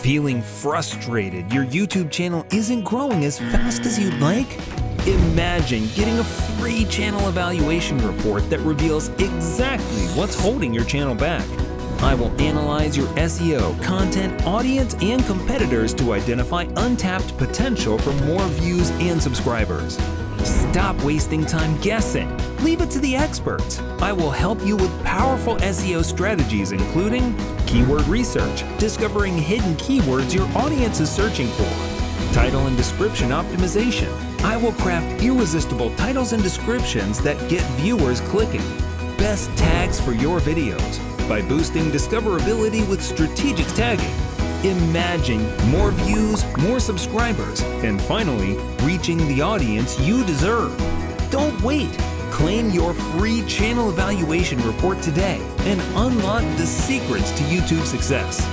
Feeling frustrated your YouTube channel isn't growing as fast as you'd like? Imagine getting a free channel evaluation report that reveals exactly what's holding your channel back. I will analyze your SEO, content, audience, and competitors to identify untapped potential for more views and subscribers. Stop wasting time guessing. Leave it to the experts. I will help you with powerful SEO strategies including keyword research, discovering hidden keywords your audience is searching for, title and description optimization. I will craft irresistible titles and descriptions that get viewers clicking, best tags for your videos by boosting discoverability with strategic tagging. Imagine more views, more subscribers, and finally, reaching the audience you deserve. Don't wait. Claim your free channel evaluation report today and unlock the secrets to YouTube success.